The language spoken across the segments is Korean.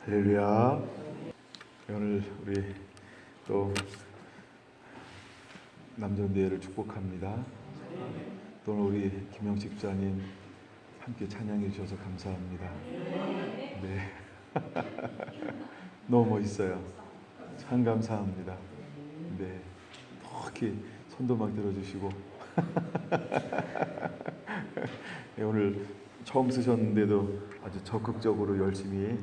할렐루야. 오늘 우리 또 남전대회를 축복합니다. 또 오늘 우리 김영식 집사님 함께 찬양해 주셔서 감사합니다. 네. 너무 멋있어요. 참 감사합니다. 네. 이렇게 손도 막 들어주시고 네, 오늘 처음 쓰셨는데도 아주 적극적으로 열심히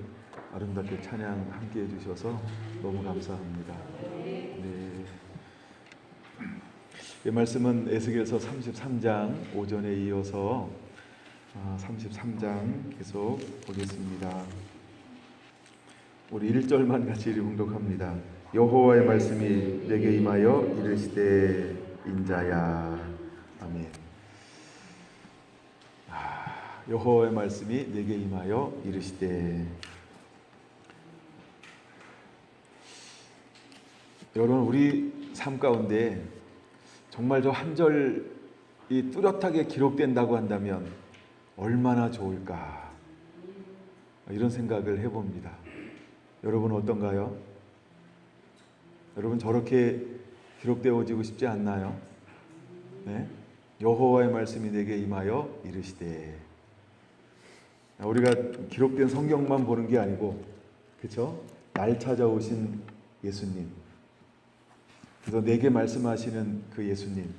아름답게 찬양 함께 해주셔서 너무 감사합니다. 네. 이 말씀은 에스겔서 33장 오전에 이어서 33장 계속 보겠습니다. 우리 1절만 같이 봉독합니다. 여호와의 말씀이 내게 임하여 이르시되 인자야. 아멘. 여호와의 말씀이 내게 임하여 이르시되. 여러분, 우리 삶 가운데 정말 저 한 절이 뚜렷하게 기록된다고 한다면 얼마나 좋을까, 이런 생각을 해봅니다. 여러분 어떤가요? 여러분 저렇게 기록되어지고 싶지 않나요? 네? 여호와의 말씀이 내게 임하여 이르시되. 우리가 기록된 성경만 보는 게 아니고, 그렇죠? 날 찾아오신 예수님, 그래서 내게 말씀하시는 그 예수님,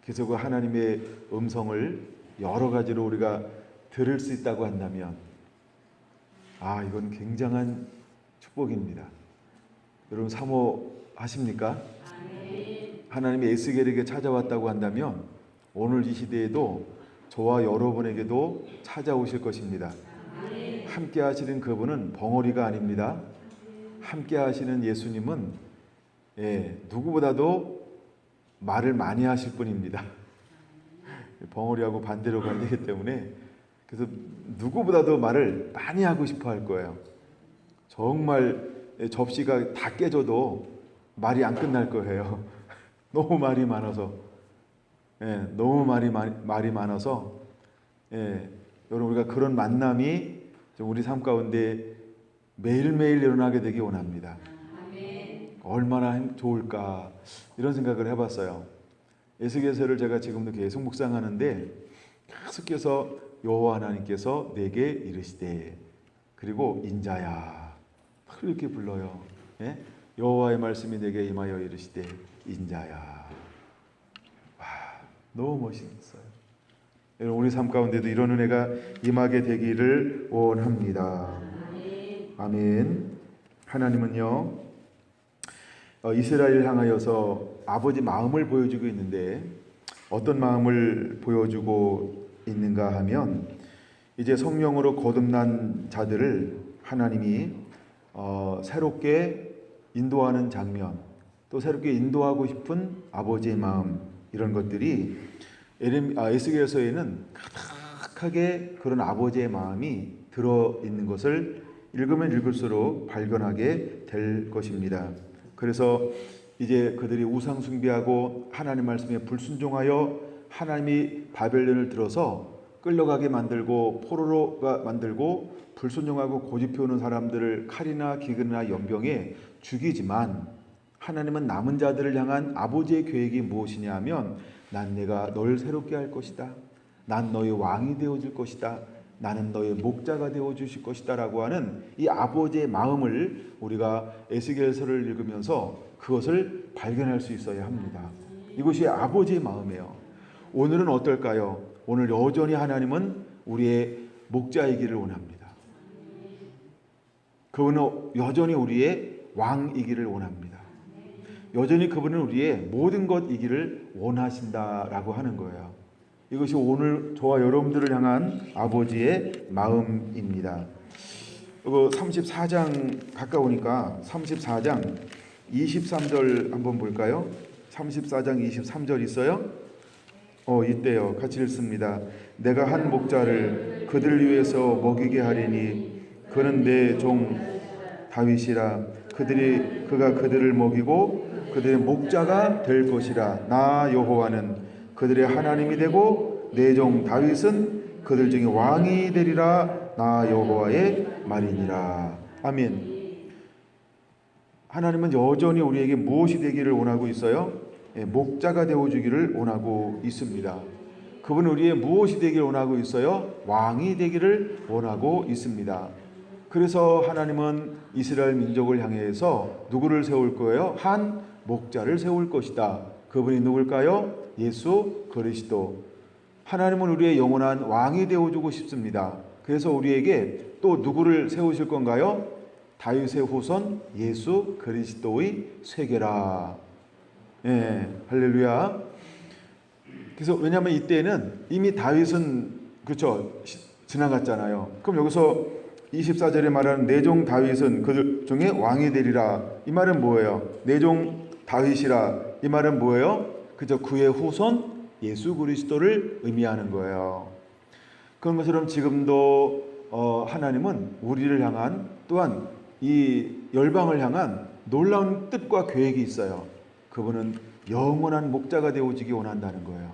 그래서 그 하나님의 음성을 여러 가지로 우리가 들을 수 있다고 한다면 이건 굉장한 축복입니다. 여러분 사모하십니까? 하나님이 에스겔에게 찾아왔다고 한다면 오늘 이 시대에도 저와 여러분에게도 찾아오실 것입니다. 함께 하시는 그분은 벙어리가 아닙니다. 함께 하시는 예수님은 누구보다도 말을 많이 하실 분입니다. 벙어리하고 반대로 가야 되기 때문에, 그래서 누구보다도 말을 많이 하고 싶어 할 거예요. 정말 접시가 다 깨져도 말이 안 끝날 거예요. 너무 말이 많아서. 너무 말이 많아서, 여러분 우리가 그런 만남이 우리 삶 가운데 매일매일 일어나게 되기 원합니다. 얼마나 좋을까, 이런 생각을 해봤어요. 에스겔서를 제가 지금도 계속 묵상하는데 계속해서 여호와 하나님께서 내게 이르시되, 그리고 인자야, 이렇게 불러요. 여호와의 말씀이 내게 임하여 이르시되 인자야. 너무 멋있어요. 우리 삶 가운데도 이런 은혜가 임하게 되기를 원합니다. 아멘. 하나님은요, 이스라엘을 향하여서 아버지 마음을 보여주고 있는데, 어떤 마음을 보여주고 있는가 하면, 이제 성령으로 거듭난 자들을 하나님이 새롭게 인도하는 장면, 또 새롭게 인도하고 싶은 아버지의 마음, 이런 것들이 에스겔서에는 가득하게 그런 아버지의 마음이 들어있는 것을 읽으면 읽을수록 발견하게 될 것입니다. 그래서 이제 그들이 우상 숭배하고 하나님 말씀에 불순종하여 하나님이 바벨론을 들어서 끌려가게 만들고 포로로가 만들고 불순종하고 고집 피우는 사람들을 칼이나 기근이나 연병에 죽이지만, 하나님은 남은 자들을 향한 아버지의 계획이 무엇이냐 하면, 난 내가 너를 새롭게 할 것이다. 난 너의 왕이 되어줄 것이다. 나는 너의 목자가 되어주실 것이다 라고 하는 이 아버지의 마음을 우리가 에스겔서를 읽으면서 그것을 발견할 수 있어야 합니다. 이것이 아버지의 마음이에요. 오늘은 어떨까요? 오늘 여전히 하나님은 우리의 목자이기를 원합니다. 그분은 여전히 우리의 왕이기를 원합니다. 여전히 그분은 우리의 모든 것이기를 원하신다라고 하는 거예요. 이것이 오늘 저와 여러분들을 향한 아버지의 마음입니다. 34장 가까우니까 34장 23절 한번 볼까요? 34장 23절 있어요? 이때요. 같이 읽습니다. 내가 한 목자를 그들을 위해서 먹이게 하리니 그는 내 종 다윗이라. 그가 그들을 먹이고 그들의 목자가 될 것이라. 나 여호와는 그들의 하나님이 되고 내 종 다윗은 그들 중에 왕이 되리라. 나 여호와의 말이니라. 아멘. 하나님은 여전히 우리에게 무엇이 되기를 원하고 있어요? 목자가 되어주기를 원하고 있습니다. 그분은 우리의 무엇이 되기를 원하고 있어요? 왕이 되기를 원하고 있습니다. 그래서 하나님은 이스라엘 민족을 향해서 누구를 세울 거예요? 한 목자를 세울 것이다. 그분이 누굴까요? 예수 그리스도. 하나님은 우리의 영원한 왕이 되어주고 싶습니다. 그래서 우리에게 또 누구를 세우실 건가요? 다윗의 후손 예수 그리스도의 쇠괴라. 예, 할렐루야. 그래서 왜냐하면 이때는 이미 다윗은 그렇죠 지나갔잖아요. 그럼 여기서 24절에 말하는 내 종 다윗은 그들 중에 왕이 되리라. 이 말은 뭐예요? 내 종 다윗이라. 이 말은 뭐예요? 그저 그의 후손 예수 그리스도를 의미하는 거예요. 그런 것처럼 지금도 하나님은 우리를 향한 또한 이 열방을 향한 놀라운 뜻과 계획이 있어요. 그분은 영원한 목자가 되어지기 원한다는 거예요.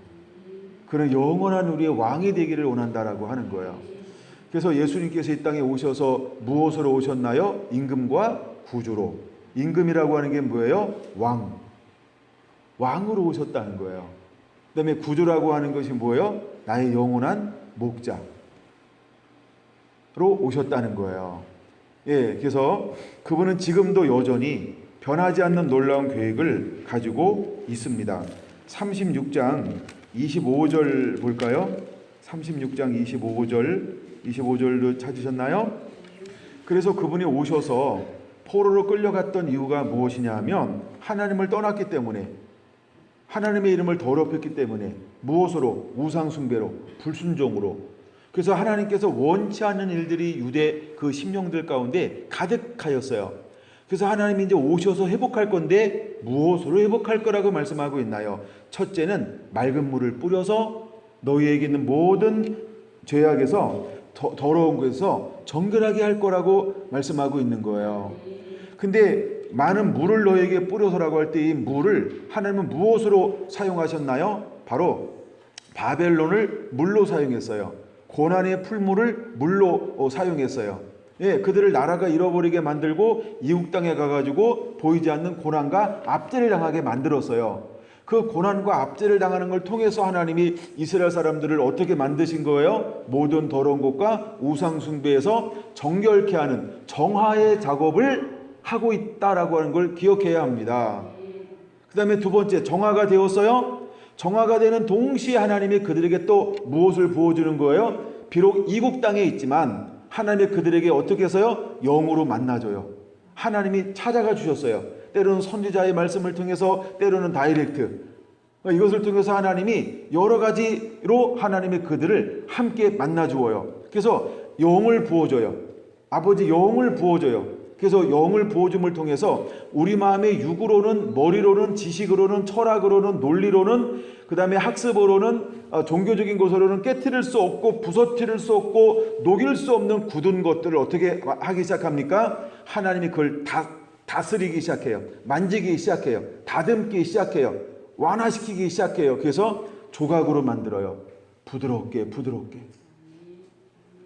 그는 영원한 우리의 왕이 되기를 원한다라고 하는 거예요. 그래서 예수님께서 이 땅에 오셔서 무엇으로 오셨나요? 임금과 구주로. 임금이라고 하는 게 뭐예요? 왕으로 오셨다는 거예요. 그 다음에 구주라고 하는 것이 뭐예요? 나의 영원한 목자로 오셨다는 거예요. 예, 그래서 그분은 지금도 여전히 변하지 않는 놀라운 계획을 가지고 있습니다. 36장 25절 볼까요? 36장 25절도 찾으셨나요? 그래서 그분이 오셔서 포로로 끌려갔던 이유가 무엇이냐 하면 하나님을 떠났기 때문에, 하나님의 이름을 더럽혔기 때문에, 무엇으로? 우상숭배로, 불순종으로. 그래서 하나님께서 원치 않는 일들이 유대 그 심령들 가운데 가득하였어요. 그래서 하나님이 이제 오셔서 회복할 건데 무엇으로 회복할 거라고 말씀하고 있나요? 첫째는 맑은 물을 뿌려서 너희에게 있는 모든 죄악에서 더러운 것에서 정결하게 할 거라고 말씀하고 있는 거예요. 근데 많은 물을 너희에게 뿌려서라고 할 때 이 물을 하나님은 무엇으로 사용하셨나요? 바로 바벨론을 물로 사용했어요. 고난의 풀물을 물로 사용했어요. 예, 그들을 나라가 잃어버리게 만들고 이국 땅에 가가지고 보이지 않는 고난과 압제를 당하게 만들었어요. 그 고난과 압제를 당하는 걸 통해서 하나님이 이스라엘 사람들을 어떻게 만드신 거예요? 모든 더러운 것과 우상 숭배에서 정결케 하는 정화의 작업을 하고 있다라고 하는 걸 기억해야 합니다. 그 다음에 두 번째, 정화가 되었어요. 정화가 되는 동시에 하나님이 그들에게 또 무엇을 부어주는 거예요? 비록 이국 땅에 있지만 하나님이 그들에게 어떻게 해서요? 영으로 만나줘요. 하나님이 찾아가 주셨어요. 때로는 선지자의 말씀을 통해서, 때로는 다이렉트. 이것을 통해서 하나님이 여러 가지로 하나님이 그들을 함께 만나 주어요. 그래서 영을 부어줘요. 아버지 영을 부어줘요. 그래서 영을 부어줌을 통해서 우리 마음의 육으로는, 머리로는, 지식으로는, 철학으로는, 논리로는, 그 다음에 학습으로는, 종교적인 것으로는 깨트릴 수 없고 부서뜨릴 수 없고 녹일 수 없는 굳은 것들을 어떻게 하기 시작합니까? 하나님이 그걸 다스리기 시작해요. 만지기 시작해요. 다듬기 시작해요. 완화시키기 시작해요. 그래서 조각으로 만들어요. 부드럽게.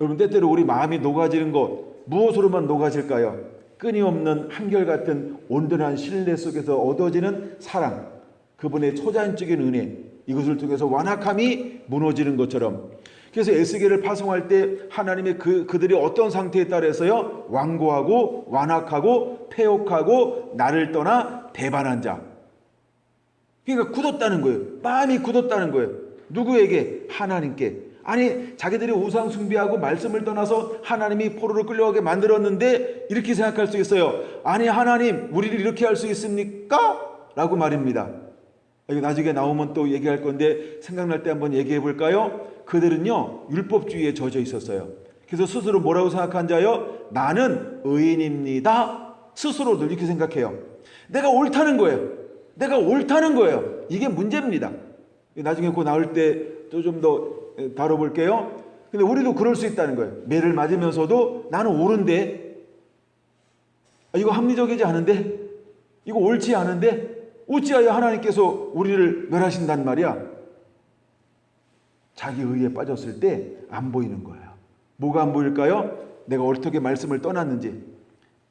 여러분, 때때로 우리 마음이 녹아지는 것 무엇으로만 녹아질까요? 끊임없는 한결같은 온전한 신뢰 속에서 얻어지는 사랑, 그분의 초자연적인 은혜, 이것을 통해서 완악함이 무너지는 것처럼. 그래서 에스겔을 파송할 때 하나님의 그들이 어떤 상태에 따라서요? 완고하고 완악하고 패역하고 나를 떠나 배반한 자. 그러니까 굳었다는 거예요. 마음이 굳었다는 거예요. 누구에게? 하나님께. 아니, 자기들이 우상 숭배하고 말씀을 떠나서 하나님이 포로로 끌려가게 만들었는데 이렇게 생각할 수 있어요. 아니, 하나님 우리를 이렇게 할 수 있습니까? 라고 말입니다. 나중에 나오면 또 얘기할 건데 생각날 때 한번 얘기해 볼까요? 그들은요 율법주의에 젖어 있었어요. 그래서 스스로 뭐라고 생각한 자요? 나는 의인입니다. 스스로도 이렇게 생각해요. 내가 옳다는 거예요. 이게 문제입니다. 나중에 그거 나올 때 또 좀 더 다뤄볼게요. 근데 우리도 그럴 수 있다는 거예요. 매를 맞으면서도 나는 옳은데, 이거 합리적이지 않은데, 이거 옳지 않은데, 어찌하여 하나님께서 우리를 멸하신단 말이야? 자기 의에 빠졌을 때 안 보이는 거예요. 뭐가 안 보일까요? 내가 어떻게 말씀을 떠났는지,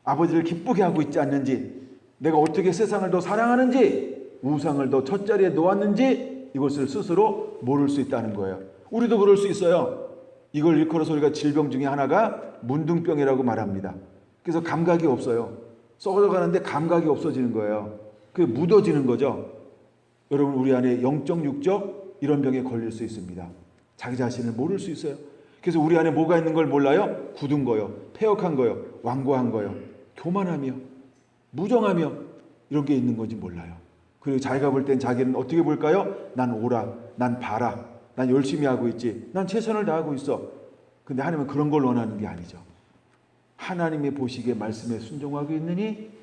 아버지를 기쁘게 하고 있지 않는지, 내가 어떻게 세상을 더 사랑하는지, 우상을 더 첫자리에 놓았는지 이것을 스스로 모를 수 있다는 거예요. 우리도 그럴 수 있어요. 이걸 일컬어서 우리가 질병 중에 하나가 문둥병이라고 말합니다. 그래서 감각이 없어요. 썩어가는데 감각이 없어지는 거예요. 그게 묻어지는 거죠. 여러분, 우리 안에 영적 육적 이런 병에 걸릴 수 있습니다. 자기 자신을 모를 수 있어요. 그래서 우리 안에 뭐가 있는 걸 몰라요? 굳은 거요, 폐역한 거요, 완고한 거요, 교만하며 무정하며 이런 게 있는 건지 몰라요. 그리고 자기가 볼 땐 자기는 어떻게 볼까요? 난 옳아, 난 바라, 난 열심히 하고 있지, 난 최선을 다하고 있어. 근데 하나님은 그런 걸 원하는 게 아니죠. 하나님의 보시기에 말씀에 순종하고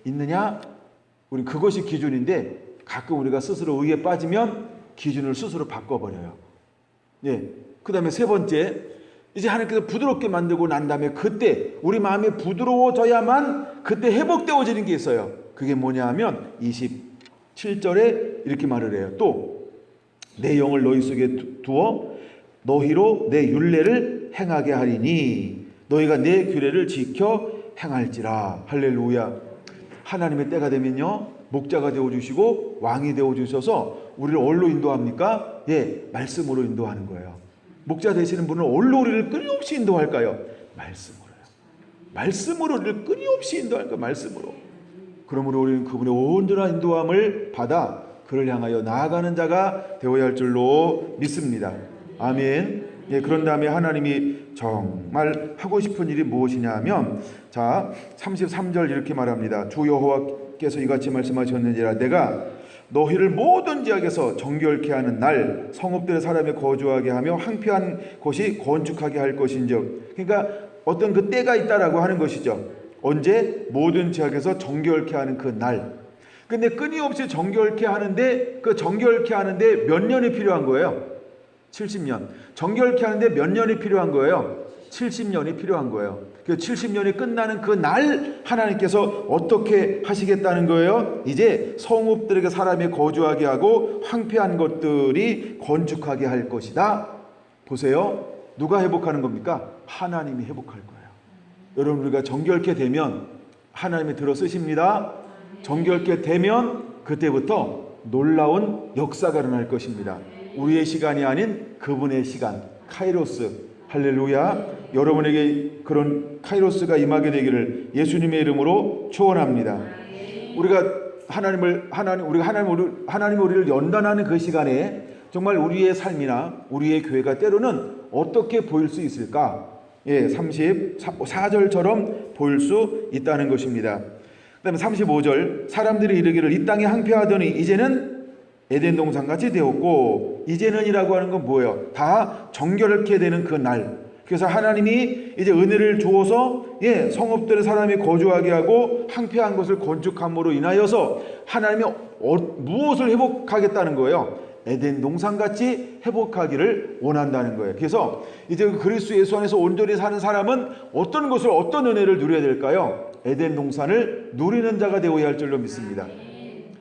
있느냐? 우리 그것이 기준인데, 가끔 우리가 스스로 의에 빠지면 기준을 스스로 바꿔버려요. 예. 그 다음에 세 번째, 이제 하나님께서 부드럽게 만들고 난 다음에 그때 우리 마음이 부드러워져야만 그때 회복되어지는 게 있어요. 그게 뭐냐 하면 27절에 이렇게 말을 해요. 또 내 영을 너희 속에 두어 너희로 내 율례를 행하게 하리니 너희가 내 규례를 지켜 행할지라. 할렐루야. 하나님의 때가 되면요, 목자가 되어주시고 왕이 되어주셔서 우리를 뭘로 인도합니까? 예, 말씀으로 인도하는 거예요. 목자 되시는 분은 뭘로 우리를 끊임없이 인도할까요? 말씀으로요. 말씀으로 우리를 끊임없이 인도할 거예요. 말씀으로. 그러므로 우리는 그분의 온전한 인도함을 받아 그를 향하여 나아가는 자가 되어야 할 줄로 믿습니다. 아멘. 예, 그런 다음에 하나님이 정말 하고 싶은 일이 무엇이냐 하면, 자 33절 이렇게 말합니다. 주 여호와께서 이같이 말씀하셨느니라. 내가 너희를 모든 지역에서 정결케 하는 날 성읍들의 사람이 거주하게 하며 황폐한 곳이 건축하게 할 것인즉. 그러니까 어떤 그 때가 있다라고 하는 것이죠. 언제? 모든 지역에서 정결케 하는 그 날. 근데 끊임없이 정결케 하는데, 그 정결케 하는데 몇 년이 필요한 거예요? 70년. 정결케 하는데 몇 년이 필요한 거예요? 70년이 필요한 거예요. 그 70년이 끝나는 그 날 하나님께서 어떻게 하시겠다는 거예요? 이제 성읍들에게 사람이 거주하게 하고 황폐한 것들이 건축하게 할 것이다. 보세요. 누가 회복하는 겁니까? 하나님이 회복할 거예요. 여러분, 우리가 정결케 되면 하나님이 들어 쓰십니다. 정결케 되면 그때부터 놀라운 역사가 일어날 것입니다. 우리의 시간이 아닌 그분의 시간, 카이로스. 할렐루야. 여러분에게 그런 카이로스가 임하게 되기를 예수님의 이름으로 축원합니다. 우리가 하나님 우리를 연단하는 그 시간에 정말 우리의 삶이나 우리의 교회가 때로는 어떻게 보일 수 있을까? 예, 34절처럼 보일 수 있다는 것입니다. 그 다음에 35절, 사람들이 이르기를 이 땅에 항폐하더니 이제는 에덴 동산같이 되었고. 이제는이라고 하는 건 뭐예요? 다 정결케 되는 그 날. 그래서 하나님이 이제 은혜를 주어서 성읍들의 사람이 거주하게 하고 황폐한 것을 건축함으로 인하여서 하나님이 무엇을 회복하겠다는 거예요? 에덴 동산같이 회복하기를 원한다는 거예요. 그래서 이제 그리스도 예수 안에서 온전히 사는 사람은 어떤 것을, 어떤 은혜를 누려야 될까요? 에덴 동산을 누리는 자가 되어야 할 줄로 믿습니다.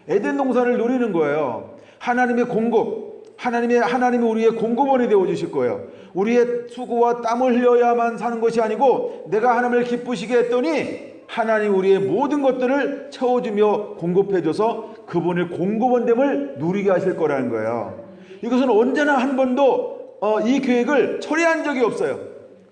에덴 동산을 누리는 거예요. 하나님의 공급, 하나님이 우리의 공급원이 되어 주실 거예요. 우리의 수고와 땀을 흘려야만 사는 것이 아니고, 내가 하나님을 기쁘시게 했더니 하나님 우리의 모든 것들을 채워주며 공급해줘서 그분의 공급원됨을 누리게 하실 거라는 거예요. 이것은 언제나 한 번도 이 계획을 철회한 적이 없어요.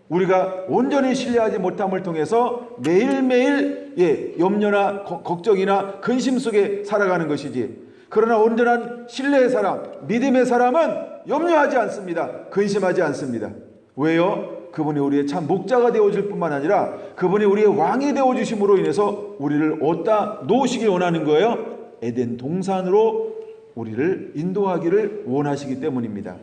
우리가 온전히 신뢰하지 못함을 통해서 매일매일 염려나 걱정이나 근심 속에 살아가는 것이지, 그러나 온전한 신뢰의 사람, 믿음의 사람은 염려하지 않습니다. 근심하지 않습니다. 왜요? 그분이 우리의 참 목자가 되어줄 뿐만 아니라 그분이 우리의 왕이 되어주심으로 인해서 우리를 어디다 놓으시길 원하는 거예요? 에덴 동산으로 우리를 인도하기를 원하시기 때문입니다.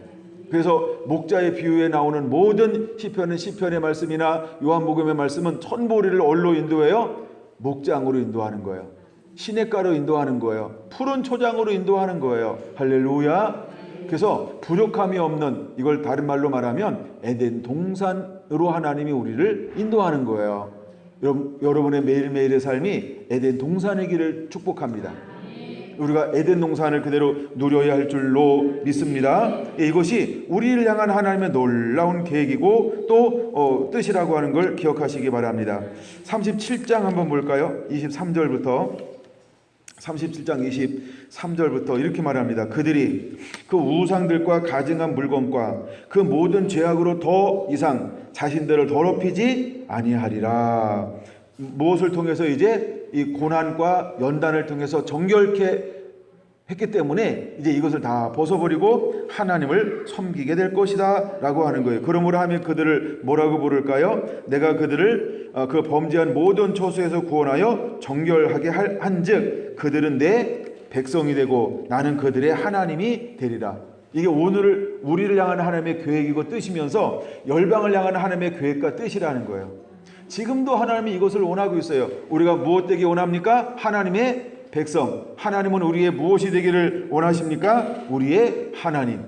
그래서 목자의 비유에 나오는 모든 시편의 말씀이나 요한복음의 말씀은 전부 우리를 어디로 인도해요? 목장으로 인도하는 거예요. 시냇가로 인도하는 거예요. 푸른 초장으로 인도하는 거예요. 할렐루야. 그래서 부족함이 없는, 이걸 다른 말로 말하면 에덴 동산으로 하나님이 우리를 인도하는 거예요. 여러분의 매일매일의 삶이 에덴 동산이기를 축복합니다. 우리가 에덴 동산을 그대로 누려야 할 줄로 믿습니다. 이것이 우리를 향한 하나님의 놀라운 계획이고 또 뜻이라고 하는 걸 기억하시기 바랍니다. 37장 한번 볼까요? 23절부터 37장 23절부터 이렇게 말합니다. 그들이 그 우상들과 가증한 물건과 그 모든 죄악으로 더 이상 자신들을 더럽히지 아니하리라. 무엇을 통해서 이제 이 고난과 연단을 통해서 정결케 했기 때문에 이제 이것을 다 벗어버리고 하나님을 섬기게 될 것이다 라고 하는 거예요. 그러므로 하면 그들을 뭐라고 부를까요? 내가 그들을 그 범죄한 모든 처소에서 구원하여 정결하게 한즉 그들은 내 백성이 되고 나는 그들의 하나님이 되리라. 이게 오늘 우리를 향한 하나님의 계획이고 뜻이면서 열방을 향한 하나님의 계획과 뜻이라는 거예요. 지금도 하나님이 이것을 원하고 있어요. 우리가 무엇 되기 원합니까? 하나님의 백성. 하나님은 우리의 무엇이 되기를 원하십니까? 우리의 하나님.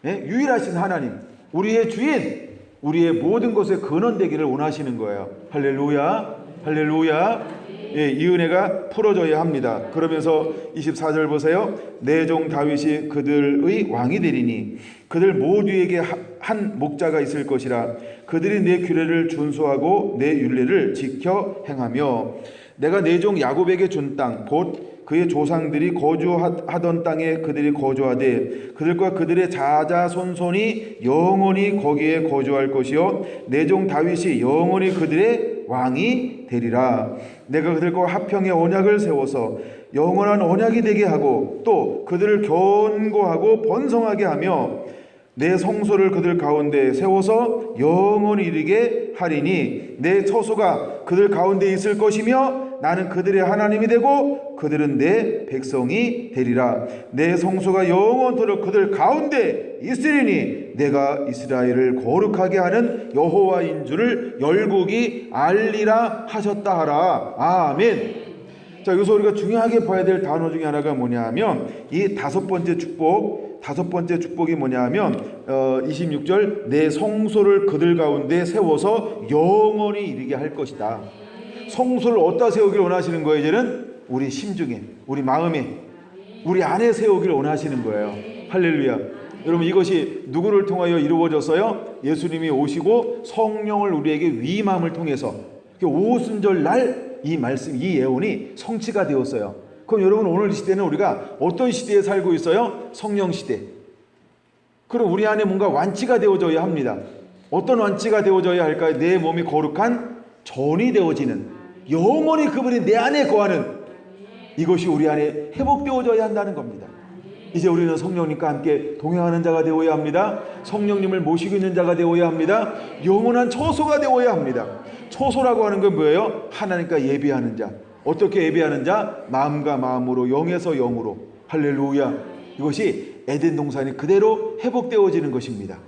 유일하신 하나님. 우리의 주인. 우리의 모든 것의 근원 되기를 원하시는 거예요. 할렐루야. 할렐루야. 이 은혜가 풀어져야 합니다. 그러면서 24절 보세요. 내 종 다윗이 그들의 왕이 되리니 그들 모두에게 한 목자가 있을 것이라. 그들이 내 규례를 준수하고 내 율례를 지켜 행하며 내가 내 종 야곱에게 준 땅 곧 그의 조상들이 거주하던 땅에 그들이 거주하되 그들과 그들의 자자손손이 영원히 거기에 거주할 것이요 내 종 다윗이 영원히 그들의 왕이 되리라. 내가 그들과 화평의 언약을 세워서 영원한 언약이 되게 하고 또 그들을 견고하고 번성하게 하며 내 성소를 그들 가운데 세워서 영원히 이르게 하리니 내 처소가 그들 가운데 있을 것이며 나는 그들의 하나님이 되고 그들은 내 백성이 되리라. 내 성소가 영원토록 그들 가운데 있으리니 내가 이스라엘을 거룩하게 하는 여호와인 줄을 열국이 알리라 하셨다 하라. 아멘. 자, 여기서 우리가 중요하게 봐야 될 단어 중에 하나가 뭐냐 하면 이 다섯 번째 축복이 뭐냐 하면 26절 내 성소를 그들 가운데 세워서 영원히 이르게 할 것이다. 성소를 어디다 세우기를 원하시는 거예요? 이제는 우리 심중에, 우리 마음에, 우리 안에 세우기를 원하시는 거예요. 할렐루야. 여러분, 이것이 누구를 통하여 이루어졌어요? 예수님이 오시고 성령을 우리에게 위임함을 통해서 오순절 날 이 말씀, 이 예언이 성취가 되었어요. 그럼 여러분, 오늘 시대는 우리가 어떤 시대에 살고 있어요? 성령 시대. 그럼 우리 안에 뭔가 완치가 되어져야 합니다. 어떤 완치가 되어져야 할까요? 내 몸이 거룩한 전이 되어지는, 영원히 그분이 내 안에 거하는, 이것이 우리 안에 회복되어져야 한다는 겁니다. 이제 우리는 성령님과 함께 동행하는 자가 되어야 합니다. 성령님을 모시고 있는 자가 되어야 합니다. 영원한 처소가 되어야 합니다. 처소라고 하는 건 뭐예요? 하나님과 예배하는 자. 어떻게 예배하는 자? 마음과 마음으로, 영에서 영으로. 할렐루야. 이것이 에덴 동산이 그대로 회복되어지는 것입니다.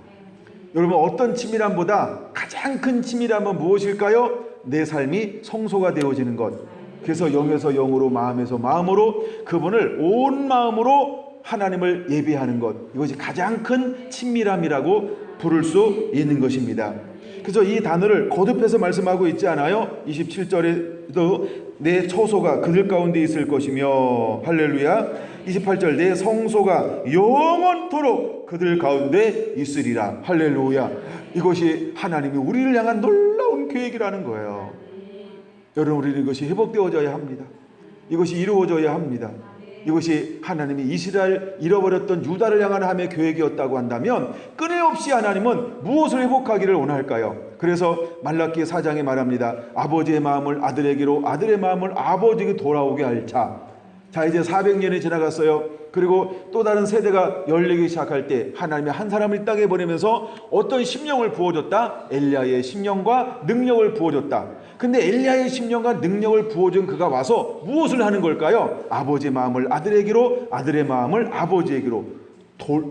여러분, 어떤 치밀함보다 가장 큰 치밀함은 무엇일까요? 내 삶이 성소가 되어지는 것. 그래서 영에서 영으로, 마음에서 마음으로, 그분을 온 마음으로 하나님을 예배하는 것. 이것이 가장 큰 친밀함이라고 부를 수 있는 것입니다. 그래서 이 단어를 거듭해서 말씀하고 있지 않아요? 27절에도 내 처소가 그들 가운데 있을 것이며, 할렐루야. 28절 내 성소가 영원토록 그들 가운데 있으리라. 할렐루야. 이것이 하나님이 우리를 향한 놀라운 계획이라는 거예요. 여러분, 우리는 이것이 회복되어져야 합니다. 이것이 이루어져야 합니다. 이것이 하나님이 이스라엘 잃어버렸던 유다를 향한 하나님의 계획이었다고 한다면 끊임없이 하나님은 무엇을 회복하기를 원할까요? 그래서 말라기 4장에 말합니다. 아버지의 마음을 아들에게로, 아들의 마음을 아버지에게 돌아오게 할 자. 자, 이제 400년이 지나갔어요. 그리고 또 다른 세대가 열리기 시작할 때 하나님이 한 사람을 이 땅에 보내면서 어떤 심령을 부어줬다? 엘리야의 심령과 능력을 부어줬다. 근데 엘리야의 심령과 능력을 부어준 그가 와서 무엇을 하는 걸까요? 아버지의 마음을 아들에게로, 아들의 마음을 아버지에게로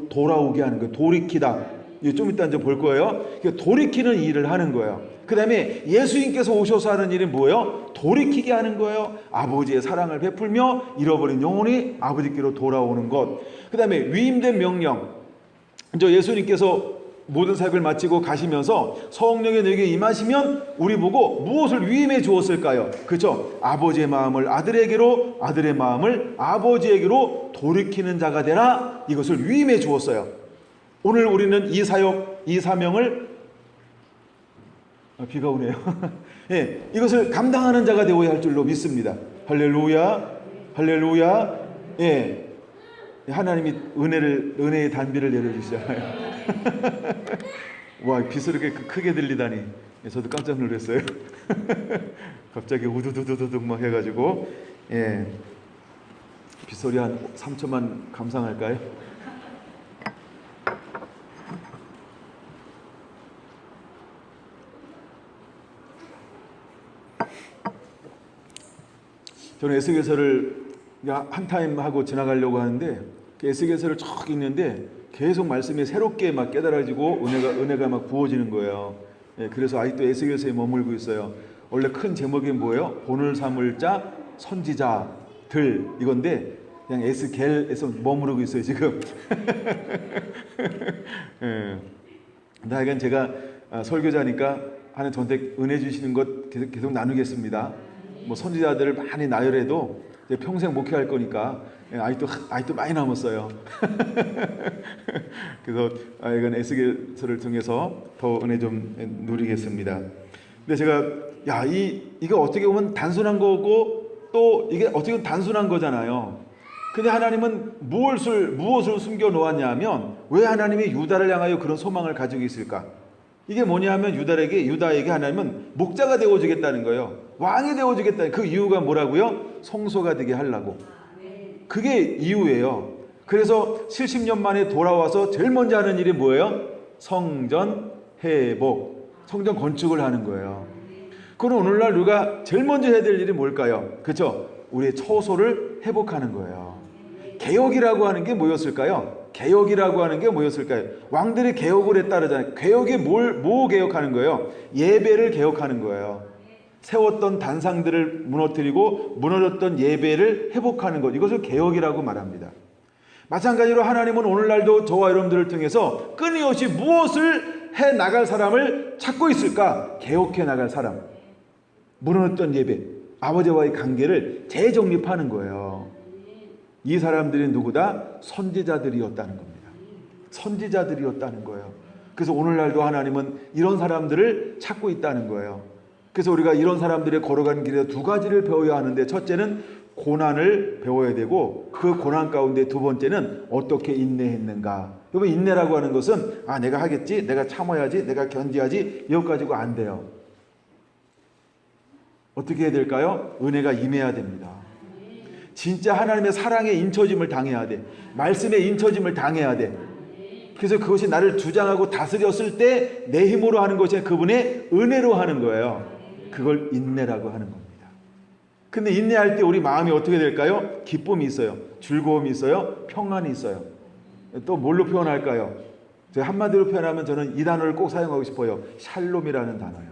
돌아오게 하는 거예요. 돌이키다. 좀 이따 이제 볼 거예요. 돌이키는 일을 하는 거예요. 그 다음에 예수님께서 오셔서 하는 일은 뭐예요? 돌이키게 하는 거예요. 아버지의 사랑을 베풀며 잃어버린 영혼이 아버지께로 돌아오는 것. 그 다음에 위임된 명령. 예수님께서 모든 사역을 마치고 가시면서 성령이 너에게 임하시면 우리 보고 무엇을 위임해 주었을까요? 그렇죠? 아버지의 마음을 아들에게로, 아들의 마음을 아버지에게로 돌이키는 자가 되라. 이것을 위임해 주었어요. 오늘 우리는 이 사역, 이 사명을 비가 오네요. 예, 이것을 감당하는 자가 되어야 할 줄로 믿습니다. 할렐루야, 할렐루야. 예, 하나님이 은혜의 단비를 내려주시잖아요. 와, 빗소리 이렇게 크게 들리다니 저도 깜짝 놀랐어요. 갑자기 우두두두두둑 막 해가지고, 예, 빗소리 한 3초만 감상할까요? 저는 에스겔서를 한 타임 하고 지나가려고 하는데 에스겔서를 쭉 읽는데 계속 말씀이 새롭게 막 깨달아지고 은혜가 막 부어지는 거예요. 예, 그래서 아직도 에스겔서에 머물고 있어요. 원래 큰 제목이 뭐예요? 본을 삼을 자, 선지자들 이건데 그냥 에스겔에서 머무르고 있어요 지금. 예. 하여간 제가 설교자니까 하나님 저한테 은혜 주시는 것 계속 나누겠습니다. 뭐 선지자들을 많이 나열해도 평생 목회할 거니까 아직도 많이 남았어요. 그래서 이건 에스겔서를 통해서 더 은혜 좀 누리겠습니다. 근데 제가 이거 어떻게 보면 단순한 거고 또 이게 어떻게 보면 단순한 거잖아요. 근데 하나님은 무엇을 숨겨 놓았냐면 왜 하나님이 유다를 향하여 그런 소망을 가지고 있을까? 이게 뭐냐면 유다에게 하나님은 목자가 되어주겠다는 거예요. 왕이 되어주겠다는 그 이유가 뭐라고요? 성소가 되게 하려고. 그게 이유예요. 그래서 70년 만에 돌아와서 제일 먼저 하는 일이 뭐예요? 성전 회복, 성전 건축을 하는 거예요. 그럼 오늘날 우리가 제일 먼저 해야 될 일이 뭘까요? 그렇죠? 우리의 처소를 회복하는 거예요. 개혁이라고 하는 게 뭐였을까요? 왕들이 개혁을 했다잖아요. 개혁이 뭐 개혁하는 거예요? 예배를 개혁하는 거예요. 세웠던 단상들을 무너뜨리고 무너졌던 예배를 회복하는 것, 이것을 개혁이라고 말합니다. 마찬가지로 하나님은 오늘날도 저와 여러분들을 통해서 끊임없이 무엇을 해 나갈 사람을 찾고 있을까? 개혁해 나갈 사람. 무너졌던 예배, 아버지와의 관계를 재정립하는 거예요. 이 사람들이 누구다? 선지자들이었다는 겁니다. 선지자들이었다는 거예요. 그래서 오늘날도 하나님은 이런 사람들을 찾고 있다는 거예요. 그래서 우리가 이런 사람들이 걸어가는 길에 두 가지를 배워야 하는데, 첫째는 고난을 배워야 되고, 그 고난 가운데 두 번째는 어떻게 인내했는가. 여러분, 인내라고 하는 것은 내가 하겠지, 내가 참아야지, 내가 견디야지, 이것 가지고 안 돼요. 어떻게 해야 될까요? 은혜가 임해야 됩니다. 진짜 하나님의 사랑에 인쳐짐을 당해야 돼. 말씀에 인쳐짐을 당해야 돼. 그래서 그것이 나를 주장하고 다스렸을 때 내 힘으로 하는 것이 아니라 그분의 은혜로 하는 거예요. 그걸 인내라고 하는 겁니다. 근데 인내할 때 우리 마음이 어떻게 될까요? 기쁨이 있어요. 즐거움이 있어요. 평안이 있어요. 또 뭘로 표현할까요? 제가 한마디로 표현하면 저는 이 단어를 꼭 사용하고 싶어요. 샬롬이라는 단어요.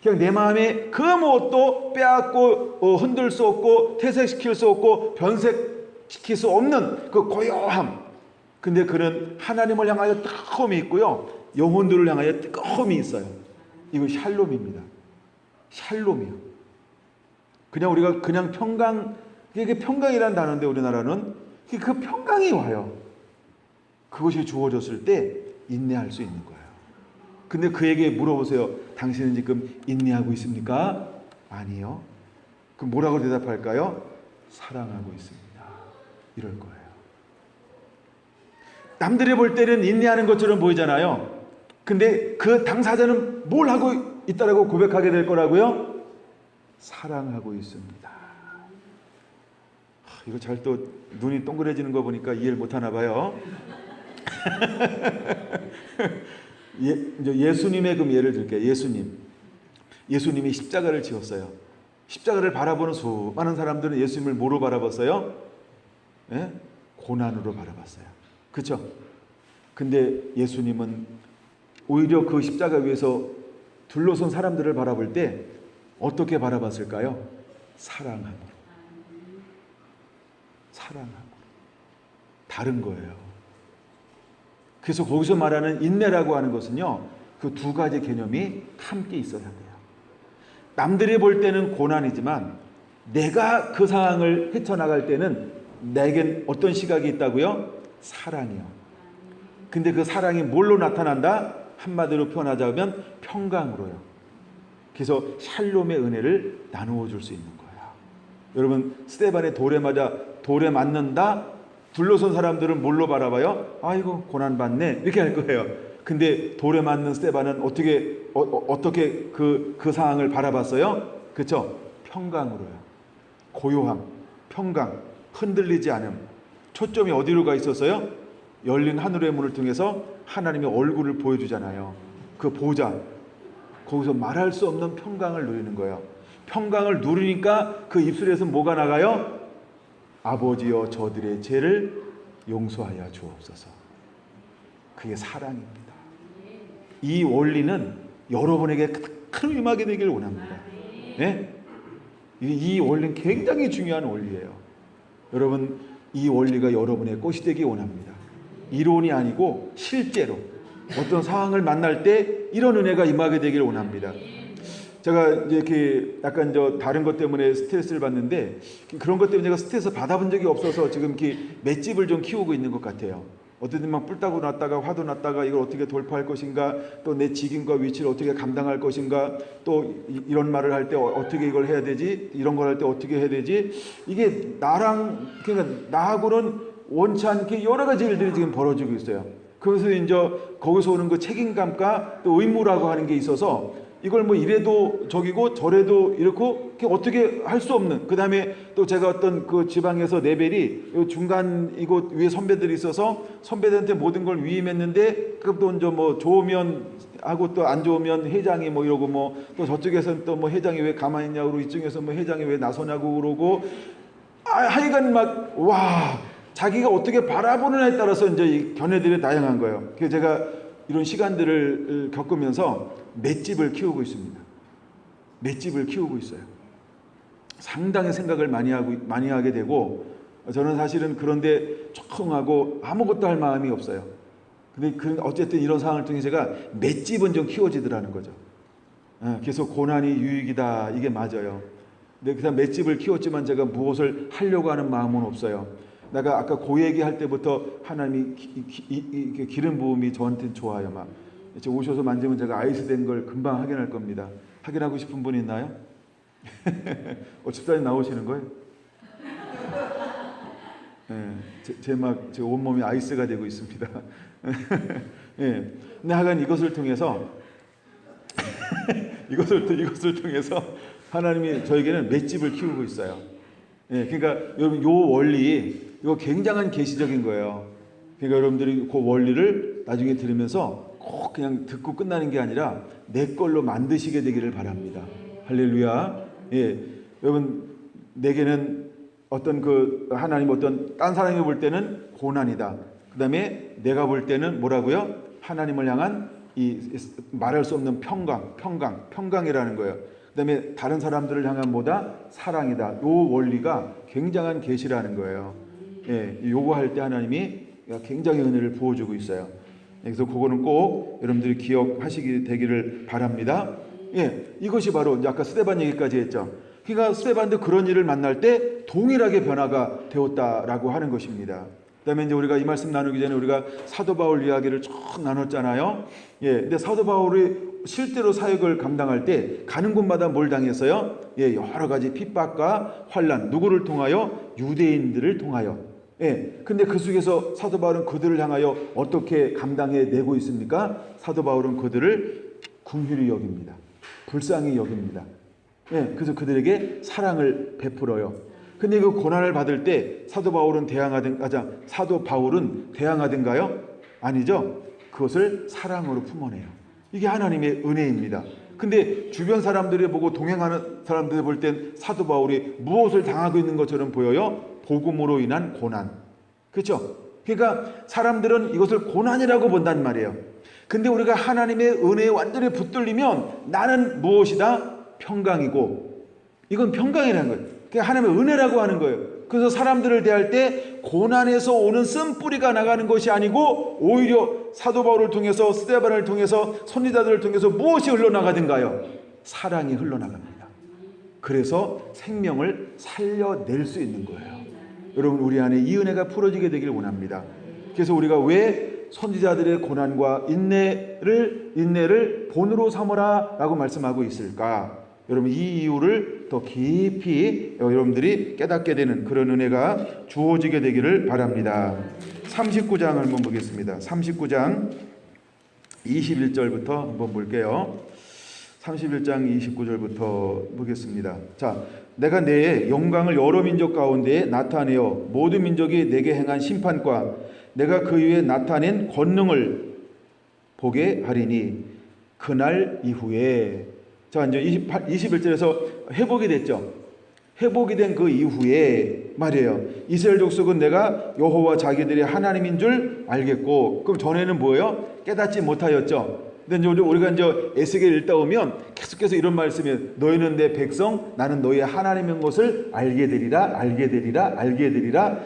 그냥 내 마음에 그 무엇도 빼앗고 흔들 수 없고 퇴색시킬 수 없고 변색시킬 수 없는 그 고요함. 근데 그는 하나님을 향하여 뜨거움이 있고요, 영혼들을 향하여 뜨거움이 있어요. 이거 샬롬입니다. 샬롬이요. 그냥 우리가 그냥 평강, 이게 평강이라는 단어인데 우리나라는 그 평강이 와요. 그것이 주어졌을 때 인내할 수 있는 거예요. 근데 그에게 물어보세요. 당신은 지금 인내하고 있습니까? 아니요. 그럼 뭐라고 대답할까요? 사랑하고 있습니다. 이럴 거예요. 남들이 볼 때는 인내하는 것처럼 보이잖아요. 근데 그 당사자는 뭘 하고 있다라고 고백하게 될 거라고요? 사랑하고 있습니다. 이거 잘 또 눈이 동그래지는 거 보니까 이해를 못하나 봐요. 예수님의 그럼 예를 들게요. 예수님이 십자가를 지었어요. 십자가를 바라보는 수많은 사람들은 예수님을 뭐로 바라봤어요? 예? 고난으로 바라봤어요. 그렇죠? 근데 예수님은 오히려 그 십자가 위에서 둘러선 사람들을 바라볼 때 어떻게 바라봤을까요? 사랑함으로. 다른 거예요. 그래서 거기서 말하는 인내라고 하는 것은요, 그 두 가지 개념이 함께 있어야 돼요. 남들이 볼 때는 고난이지만 내가 그 상황을 헤쳐나갈 때는 내겐 어떤 시각이 있다고요? 사랑이요. 근데 그 사랑이 뭘로 나타난다? 한마디로 표현하자면 평강으로요. 그래서 샬롬의 은혜를 나누어 줄 수 있는 거야. 여러분, 스데반의 돌에 맞는다? 둘러선 사람들은 뭘로 바라봐요? 아이고 고난받네 이렇게 할 거예요. 근데 돌에 맞는 스데반은 어떻게 그 상황을 바라봤어요? 그렇죠? 평강으로요. 고요함, 평강, 흔들리지 않음. 초점이 어디로 가 있었어요? 열린 하늘의 문을 통해서 하나님의 얼굴을 보여주잖아요. 그 보좌, 거기서 말할 수 없는 평강을 누리는 거예요. 평강을 누리니까 그 입술에서 뭐가 나가요? 아버지여 저들의 죄를 용서하여 주옵소서. 그게 사랑입니다. 이 원리는 여러분에게 큰 임하게 되기를 원합니다. 네? 이 원리는 굉장히 중요한 원리예요. 여러분, 이 원리가 여러분의 꽃이 되기 원합니다. 이론이 아니고 실제로 어떤 상황을 만날 때 이런 은혜가 임하게 되기를 원합니다. 제가 이제 이렇게 약간 다른 것 때문에 스트레스를 받는데, 그런 것 때문에 제가 스트레스 받아본 적이 없어서 지금 이렇게 맷집을 좀 키우고 있는 것 같아요. 어떤 때는 막 뿔따고 났다가 화도 났다가 이걸 어떻게 돌파할 것인가, 또 내 직임과 위치를 어떻게 감당할 것인가, 또 이런 말을 할 때 어떻게 이걸 해야 되지, 이런 걸 할 때 어떻게 해야 되지, 이게 그러니까 나하고는 원치 않게 여러 가지 일들이 지금 벌어지고 있어요. 그래서 이제 거기서 오는 그 책임감과 또 의무라고 하는 게 있어서 이걸 뭐 이래도 저기고 저래도 이렇고 어떻게 할 수 없는, 그 다음에 또 제가 어떤 그 지방에서 레벨이 중간 이곳 위에 선배들이 있어서 선배들한테 모든 걸 위임했는데, 또 이제 뭐 좋으면 하고 또 안 좋으면 회장이 뭐 이러고, 뭐 또 저쪽에서는 또 뭐 회장이 왜 가만히 있냐고 그러고, 이쪽에서 뭐 회장이 왜 나서냐고 그러고, 하여간 막 와, 자기가 어떻게 바라보느냐에 따라서 이제 이 견해들이 다양한 거예요. 그래서 제가 이런 시간들을 겪으면서 맷집을 키우고 있습니다. 맷집을 키우고 있어요. 상당히 생각을 많이 하게 되고, 저는 사실은 그런데 조용하고 아무것도 할 마음이 없어요. 근데 어쨌든 이런 상황을 통해 제가 맷집은 좀 키워지더라는 거죠. 그래서 고난이 유익이다, 이게 맞아요. 근데 그다음 맷집을 키웠지만 제가 무엇을 하려고 하는 마음은 없어요. 내가 아까 그 얘기할 때부터 하나님이 기름 부음이 저한테는 좋아요. 막 오셔서 만지면 제가 아이스된 걸 금방 확인할 겁니다. 확인하고 싶은 분 있나요? 집사님 나오시는 거예요? 제 온몸이 아이스가 되고 있습니다. 예. 근데 하여간 이것을 통해서 이것을 통해서 하나님이 저에게는 맷집을 키우고 있어요. 예. 그러니까 여러분, 요 원리, 이거 굉장한 계시적인 거예요. 그러니까 여러분들이 그 원리를 나중에 들으면서 꼭 그냥 듣고 끝나는 게 아니라 내 걸로 만드시게 되기를 바랍니다. 할렐루야. 예. 여러분, 내게는 어떤 하나님 딴 사람이 볼 때는 고난이다. 그 다음에 내가 볼 때는 뭐라고요? 하나님을 향한 이 말할 수 없는 평강이라는 거예요. 그 다음에 다른 사람들을 향한 뭐다? 사랑이다. 요 원리가 굉장한 계시라는 거예요. 예, 요거 할 때 하나님이 굉장히 은혜를 부어주고 있어요. 그래서 그거는 꼭 여러분들이 기억하시게 되기를 바랍니다. 예, 이것이 바로 이제 아까 스데반 얘기까지 했죠. 그러니까 스데반도 그런 일을 만날 때 동일하게 변화가 되었다라고 하는 것입니다. 그다음에 이제 우리가 이 말씀 나누기 전에 우리가 사도 바울 이야기를 쭉 나눴잖아요. 예, 근데 사도 바울이 실제로 사역을 감당할 때 가는 곳마다 뭘 당했어요? 예, 여러 가지 핍박과 환난, 누구를 통하여? 유대인들을 통하여. 예, 근데 그 속에서 사도 바울은 그들을 향하여 어떻게 감당해 내고 있습니까? 사도 바울은 그들을 긍휼히 여깁니다. 불쌍히 여깁니다. 예, 그래서 그들에게 사랑을 베풀어요. 근데 그 고난을 받을 때 사도 바울은 대항하든가요? 아니죠. 그것을 사랑으로 품어내요. 이게 하나님의 은혜입니다. 근데 주변 사람들이 보고 동행하는 사람들이 볼 땐 사도 바울이 무엇을 당하고 있는 것처럼 보여요? 복음으로 인한 고난. 그렇죠? 그러니까 사람들은 이것을 고난이라고 본단 말이에요. 근데 우리가 하나님의 은혜에 완전히 붙들리면 나는 무엇이다? 평강이고, 이건 평강이라는 거예요. 그게 하나님의 은혜라고 하는 거예요. 그래서 사람들을 대할 때 고난에서 오는 쓴뿌리가 나가는 것이 아니고 오히려 사도 바울을 통해서 스데반을 통해서 선지자들을 통해서 무엇이 흘러나가든가요? 사랑이 흘러나갑니다. 그래서 생명을 살려낼 수 있는 거예요. 여러분, 우리 안에 이 은혜가 풀어지게 되길 원합니다. 그래서 우리가 왜 선지자들의 고난과 인내를 본으로 삼으라 라고 말씀하고 있을까? 여러분, 이 이유를 더 깊이 여러분들이 깨닫게 되는 그런 은혜가 주어지게 되기를 바랍니다. 39장을 한번 보겠습니다. 39장 21절부터 한번 볼게요. 31장 29절부터 보겠습니다. 자, 내가 내 영광을 여러 민족 가운데에 나타내어 모든 민족이 내게 행한 심판과 내가 그 위에 나타낸 권능을 보게 하리니 그날 이후에, 자, 이제 21절에서 회복이 됐죠. 회복이 된 그 이후에 말이에요. 이스라엘 족속은 내가 여호와 자기들의 하나님인 줄 알겠고, 그럼 전에는 뭐예요? 깨닫지 못하였죠. 근데 이제 우리가 이제 에스겔 읽다 보면 계속해서 이런 말씀이에요. 너희는 내 백성, 나는 너희의 하나님인 것을 알게 되리라, 알게 되리라, 알게 되리라.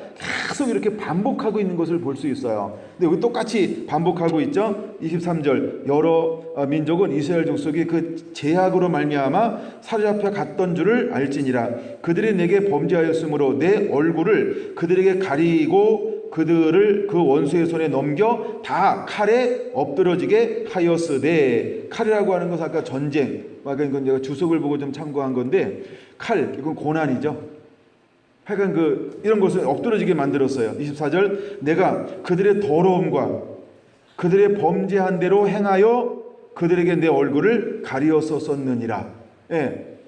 계속 이렇게 반복하고 있는 것을 볼 수 있어요. 근데 여기 똑같이 반복하고 있죠. 23절, 여러 민족은 이스라엘 족속이 그 제약으로 말미암아 사로잡혀 갔던 줄을 알지니라. 그들이 내게 범죄하였으므로 내 얼굴을 그들에게 가리고 그들을 그 원수의 손에 넘겨 다 칼에 엎드러지게 하였으되, 칼이라고 하는 것은 아까 전쟁, 이건 제가 주석을 보고 좀 참고한 건데, 칼, 이건 고난이죠. 하여간 이런 것을 엎드러지게 만들었어요. 24절, 내가 그들의 더러움과 그들의 범죄한 대로 행하여 그들에게 내 얼굴을 가리어서 썼느니라. 예.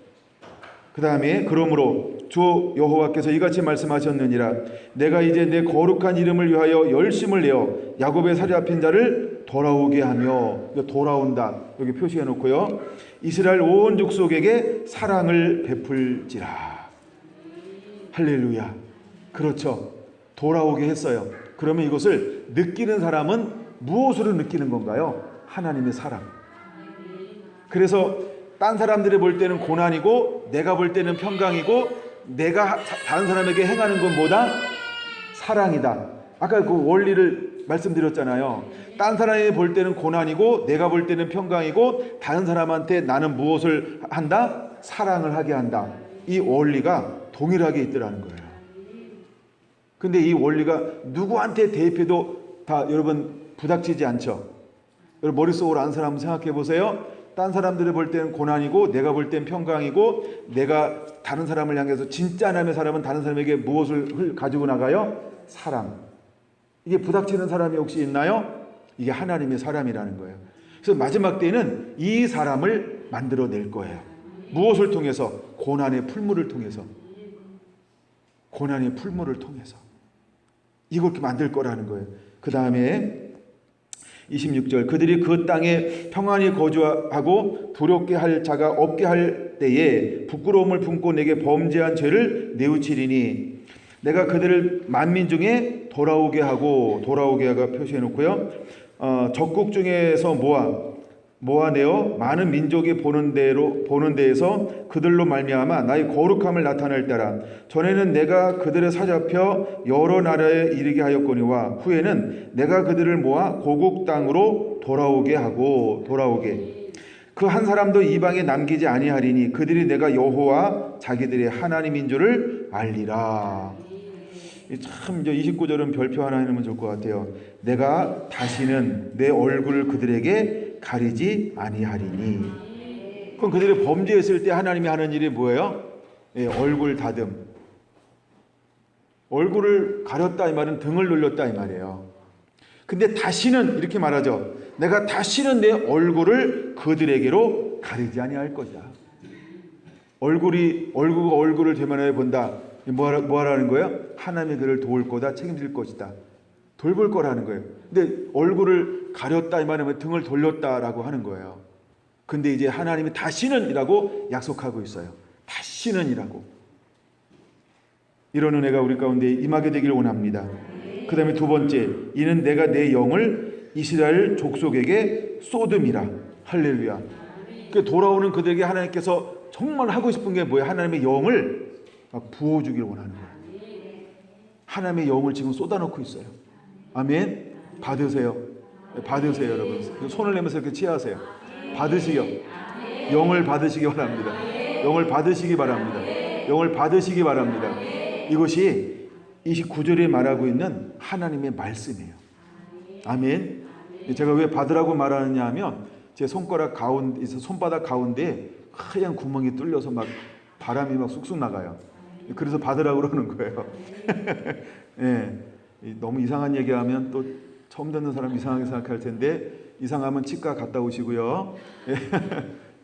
그 다음에 그러므로 주 여호와께서 이같이 말씀하셨느니라. 내가 이제 내 거룩한 이름을 위하여 열심을 내어 야곱의 사로잡힌 자를 돌아오게 하며, 돌아온다 여기 표시해 놓고요. 이스라엘 온 족속에게 사랑을 베풀지라. 할렐루야. 그렇죠. 돌아오게 했어요. 그러면 이것을 느끼는 사람은 무엇으로 느끼는 건가요? 하나님의 사랑. 그래서 딴 사람들이 볼 때는 고난이고 내가 볼 때는 평강이고 내가 다른 사람에게 행하는 건 뭐다? 사랑이다. 아까 그 원리를 말씀드렸잖아요. 딴 사람이 볼 때는 고난이고 내가 볼 때는 평강이고 다른 사람한테 나는 무엇을 한다? 사랑을 하게 한다. 이 원리가 동일하게 있더라는 거예요. 근데 이 원리가 누구한테 대입해도 다 여러분 부닥치지 않죠. 여러분 머릿속으로 아는 사람 한번 생각해 보세요. 딴 사람들이 볼 때는 고난이고 내가 볼 때는 평강이고, 내가 다른 사람을 향해서 진짜 하나님의 사람은 다른 사람에게 무엇을 가지고 나가요? 사랑. 이게 부닥치는 사람이 혹시 있나요? 이게 하나님의 사람이라는 거예요. 그래서 마지막 때는 이 사람을 만들어낼 거예요. 무엇을 통해서? 고난의 풀물을 통해서. 고난의 풀물을 통해서 이걸 만들 거라는 거예요. 그 다음에 26절, 그들이 그 땅에 평안히 거주하고 두렵게 할 자가 없게 할 때에 부끄러움을 품고 내게 범죄한 죄를 뉘우치리니 내가 그들을 만민 중에 돌아오게 하가 표시해 놓고요. 적국 중에서 모아내어 많은 민족이 보는 데에서 그들로 말미암아 나의 거룩함을 나타낼 때라. 전에는 내가 그들을 사잡혀 여러 나라에 이르게 하였거니와 후에는 내가 그들을 모아 고국 땅으로 돌아오게 그 한 사람도 이방에 남기지 아니하리니 그들이 내가 여호와 자기들의 하나님인 줄을 알리라. 참 이제 29절은 별표 하나 해놓으면 좋을 것 같아요. 내가 다시는 내 얼굴을 그들에게 가리지 아니하리니. 그럼 그들이 범죄했을 때 하나님이 하는 일이 뭐예요? 얼굴 다듬. 얼굴을 가렸다 이 말은 등을 눌렸다 이 말이에요. 근데 다시는 이렇게 말하죠. 내가 다시는 내 얼굴을 그들에게로 가리지 아니할 것이다. 얼굴을 대면해 본다. 뭐하라는 거예요? 하나님이 그를 도울 거다, 책임질 것이다, 돌볼 거라는 거예요. 근데 얼굴을 가렸다 이 말은 등을 돌렸다라고 하는 거예요. 근데 이제 하나님이 다시는이라고 약속하고 있어요. 다시는이라고. 이런 은혜가 우리 가운데 임하게 되기를 원합니다. 그 다음에 두 번째, 이는 내가 내 영을 이스라엘 족속에게 쏟음이라. 할렐루야. 돌아오는 그들에게 하나님께서 정말 하고 싶은 게 뭐예요? 하나님의 영을 부어주기를 원하는 거예요. 하나님의 영을 지금 쏟아놓고 있어요. 아멘. 받으세요. 받으세요, 여러분. 손을 내면서 이렇게 취하세요. 받으시요. 영을 받으시기 바랍니다. 영을 받으시기 바랍니다. 영을 받으시기 바랍니다. 이것이 29절에 말하고 있는 하나님의 말씀이에요. 아멘. 제가 왜 받으라고 말하느냐 하면 제 손가락 가운데, 손바닥 가운데 하얀 구멍이 뚫려서 막 바람이 막 쑥쑥 나가요. 그래서 받으라고 그러는 거예요. 예. 너무 이상한 얘기하면 또 처음 듣는 사람 이상하게 생각할 텐데, 이상하면 치과 갔다 오시고요.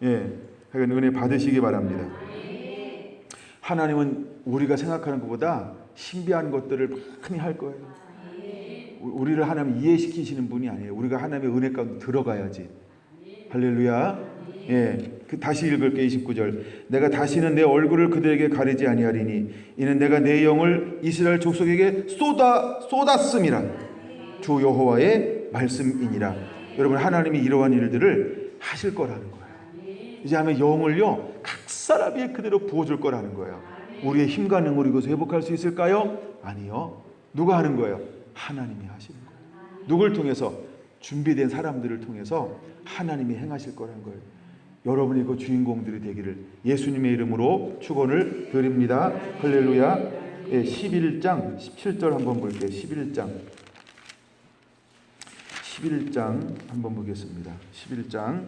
예. 하여간 은혜 받으시기 바랍니다. 하나님은 우리가 생각하는 것보다 신비한 것들을 많이 할 거예요. 우리를 하나님 이해시키시는 분이 아니에요. 우리가 하나님의 은혜 가운데 들어가야지. 할렐루야. 예. 다시 읽을게요. 29절. 내가 다시는 내 얼굴을 그들에게 가리지 아니하리니 이는 내가 내 영을 이스라엘 족속에게 쏟았음이라. 주 여호와의 말씀이니라. 여러분, 하나님이 이러한 일들을 하실 거라는 거예요. 이제 하면 영을요 각 사람이 그대로 부어줄 거라는 거예요. 우리의 힘과 능으로 이것을 회복할 수 있을까요? 아니요. 누가 하는 거예요? 하나님이 하시는 거예요. 누굴 통해서? 준비된 사람들을 통해서 하나님이 행하실 거라는 거예요. 여러분이 그 주인공들이 되기를 예수님의 이름으로 축원을 드립니다. 할렐루야. 예, 11장 17절 한번 볼게요. 11장 한번 보겠습니다. 11장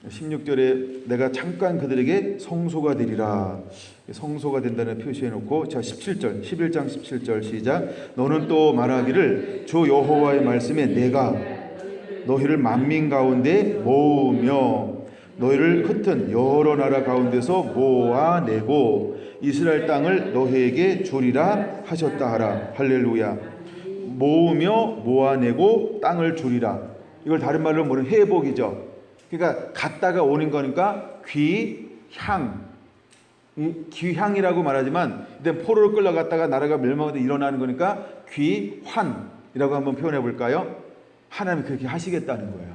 16절에 내가 잠깐 그들에게 성소가 되리라. 성소가 된다는 표시해놓고, 자 17절 11장 17절 시작. 너는 또 말하기를 주 여호와의 말씀에 내가 너희를 만민 가운데 모으며 너희를 흩은 여러 나라 가운데서 모아내고 이스라엘 땅을 너희에게 주리라 하셨다 하라. 할렐루야. 모으며 모아내고 땅을 주리라. 이걸 다른 말로 뭐는 회복이죠. 그러니까 갔다가 오는 거니까 귀향. 귀향이라고 말하지만 일단 포로로 끌려갔다가 나라가 멸망하다 일어나는 거니까 귀환이라고 한번 표현해 볼까요? 하나님이 그렇게 하시겠다는 거예요.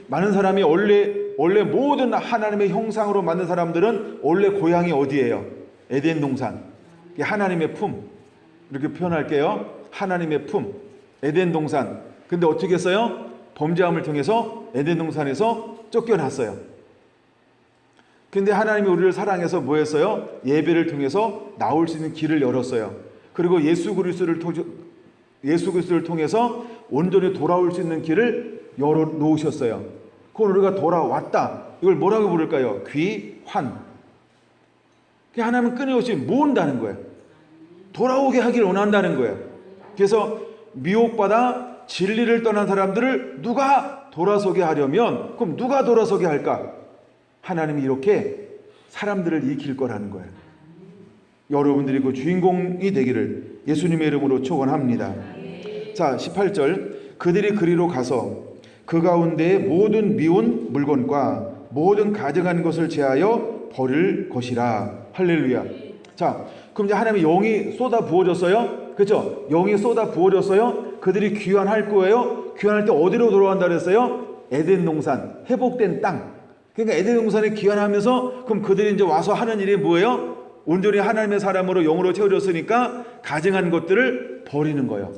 많은 사람이 원래 모든 하나님의 형상으로 만든 사람들은 원래 고향이 어디예요? 에덴 동산. 하나님의 품. 이렇게 표현할게요. 하나님의 품. 에덴 동산. 근데 어떻게 했어요? 범죄함을 통해서 에덴 동산에서 쫓겨났어요. 근데 하나님이 우리를 사랑해서 뭐 했어요? 예배를 통해서 나올 수 있는 길을 열었어요. 그리고 예수 그리스도를 통해서 온전히 돌아올 수 있는 길을 열어 놓으셨어요. 그건 우리가 돌아왔다. 이걸 뭐라고 부를까요? 귀환. 하나님은 끊임없이 모은다는 거예요. 돌아오게 하기를 원한다는 거예요. 그래서 미혹받아 진리를 떠난 사람들을 누가 돌아서게 하려면, 그럼 누가 돌아서게 할까? 하나님이 이렇게 사람들을 일으킬 거라는 거예요. 여러분들이 그 주인공이 되기를 예수님의 이름으로 축원합니다. 자 18절. 그들이 그리로 가서 그 가운데 모든 미운 물건과 모든 가증한 것을 제하여 버릴 것이라. 할렐루야. 자, 그럼 이제 하나님의 영이 쏟아 부어졌어요. 그렇죠? 영이 쏟아 부어졌어요. 그들이 귀환할 거예요. 귀환할 때 어디로 돌아간다 그랬어요? 에덴 동산, 회복된 땅. 그러니까 에덴 동산에 귀환하면서 그럼 그들이 이제 와서 하는 일이 뭐예요? 온전히 하나님의 사람으로 영으로 채워졌으니까 가증한 것들을 버리는 거예요.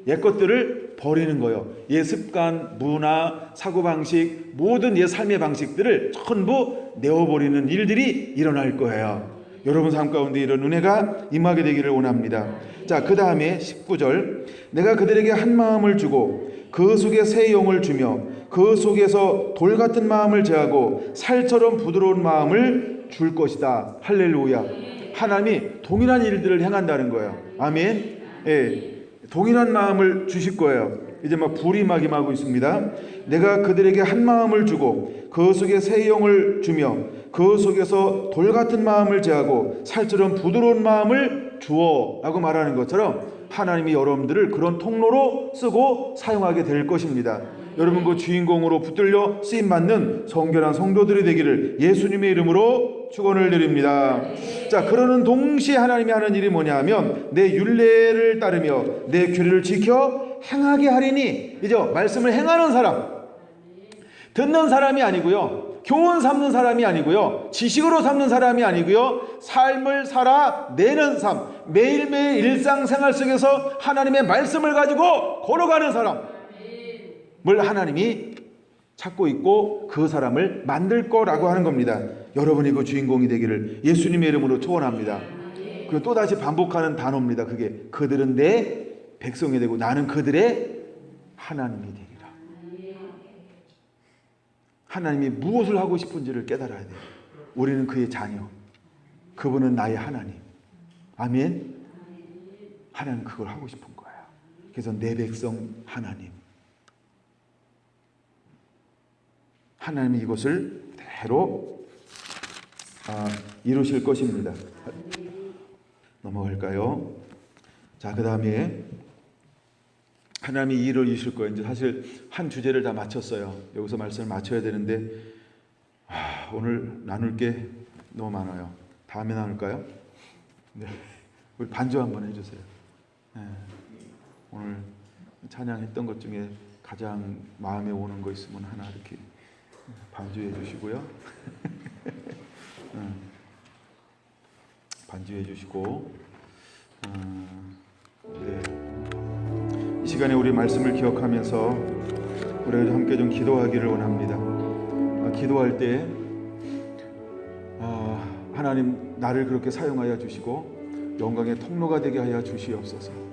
옛 것들을 버리는 거예요. 옛 습관, 문화, 사고방식, 모든 옛 삶의 방식들을 전부 내어버리는 일들이 일어날 거예요. 여러분 삶 가운데 이런 은혜가 임하게 되기를 원합니다. 자, 그 다음에 19절. 내가 그들에게 한 마음을 주고 그 속에 새 영을 주며 그 속에서 돌 같은 마음을 제하고 살처럼 부드러운 마음을 줄 것이다. 할렐루야. 하나님이 동일한 일들을 행한다는 거예요. 아멘. 예, 동일한 마음을 주실 거예요. 이제 막 불이 막 임하고 있습니다. 내가 그들에게 한 마음을 주고 그 속에 새 영을 주며 그 속에서 돌 같은 마음을 제하고 살처럼 부드러운 마음을 주어 라고 말하는 것처럼 하나님이 여러분들을 그런 통로로 쓰고 사용하게 될 것입니다. 여러분 그 주인공으로 붙들려 쓰임받는 성결한 성도들이 되기를 예수님의 이름으로 축원을 드립니다. 자, 그러는 동시에 하나님이 하는 일이 뭐냐 하면 내 율례를 따르며 내 규례를 지켜 행하게 하리니. 이제 말씀을 행하는 사람, 듣는 사람이 아니고요. 교훈 삼는 사람이 아니고요, 지식으로 삼는 사람이 아니고요, 삶을 살아내는 삶, 매일매일 일상생활 속에서 하나님의 말씀을 가지고 걸어가는 사람을 하나님이 찾고 있고 그 사람을 만들 거라고 하는 겁니다. 여러분이 그 주인공이 되기를 예수님의 이름으로 초원합니다. 그 또다시 반복하는 단어입니다. 그게 그들은 내 백성이 되고 나는 그들의 하나님이 되리라. 하나님이 무엇을 하고 싶은지를 깨달아야 돼요. 우리는 그의 자녀, 그분은 나의 하나님. 아멘. 하나님 그걸 하고 싶은 거예요. 그래서 내 백성 하나님, 하나님이 이것을 대로 이루실 것입니다. 넘어갈까요? 자, 그 다음에 하나님이 일을 이루실 거예요. 이제 사실 한 주제를 다 마쳤어요. 여기서 말씀을 마쳐야 되는데 오늘 나눌 게 너무 많아요. 다음에 나눌까요? 네. 우리 반주 한번 해주세요. 네. 오늘 찬양했던 것 중에 가장 마음에 오는 거 있으면 하나 이렇게 반주해 주시고요. 반주해 주시고, 네. 이 시간에 우리 말씀을 기억하면서 우리가 함께 좀 기도하기를 원합니다. 기도할 때 하나님 나를 그렇게 사용하여 주시고 영광의 통로가 되게 하여 주시옵소서.